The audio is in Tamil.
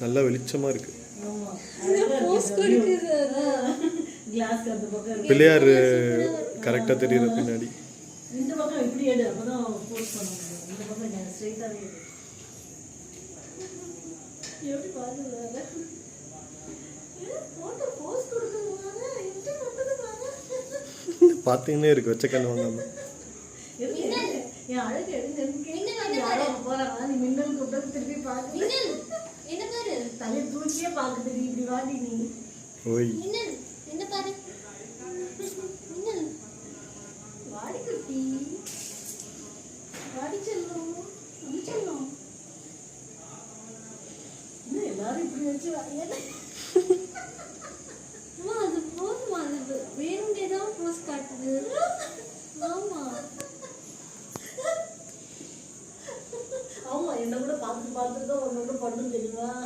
நல்லா வெளிச்சமா இருக்கு. பிள்ளையார் கரெக்டா தெரியுற பின்னாடி. இந்த பக்கம் இப்படி எடு, அப்பதான் போஸ்ட் பண்ண முடியும். இந்த பக்கம் ஸ்ட்ரைட்டாவே எடு. எப்படி பாருங்க, போட்டோ போஸ்ட் கொடுக்குறாங்க. எப்படி பண்றது பாருங்க. பாத்தீங்கன்னே இருக்கு வெச்ச கண்ணு வாங்காம. என் அழகு எடுங்க யாரோ போறாங்க. நீ மின்னல் கூப்பிட்டு திருப்பி பாக்கு. என்ன பாரு, தலை தூக்கியே பாக்குது. இப்படி வாடி நீ. ஓய் என்ன பாரு, வாடி குட்டி, வாடி செல்லும், செல்லும். இன்னும் எல்லாரும் இப்படி வச்சு அது போதுமா? அது வேணும்னேதான் போஸ்ட் காட்டுது. ஆமா ஆமா, என்ன கூட பார்த்துட்டு தான் ஒன்று பண்ணும் தெரியுமா?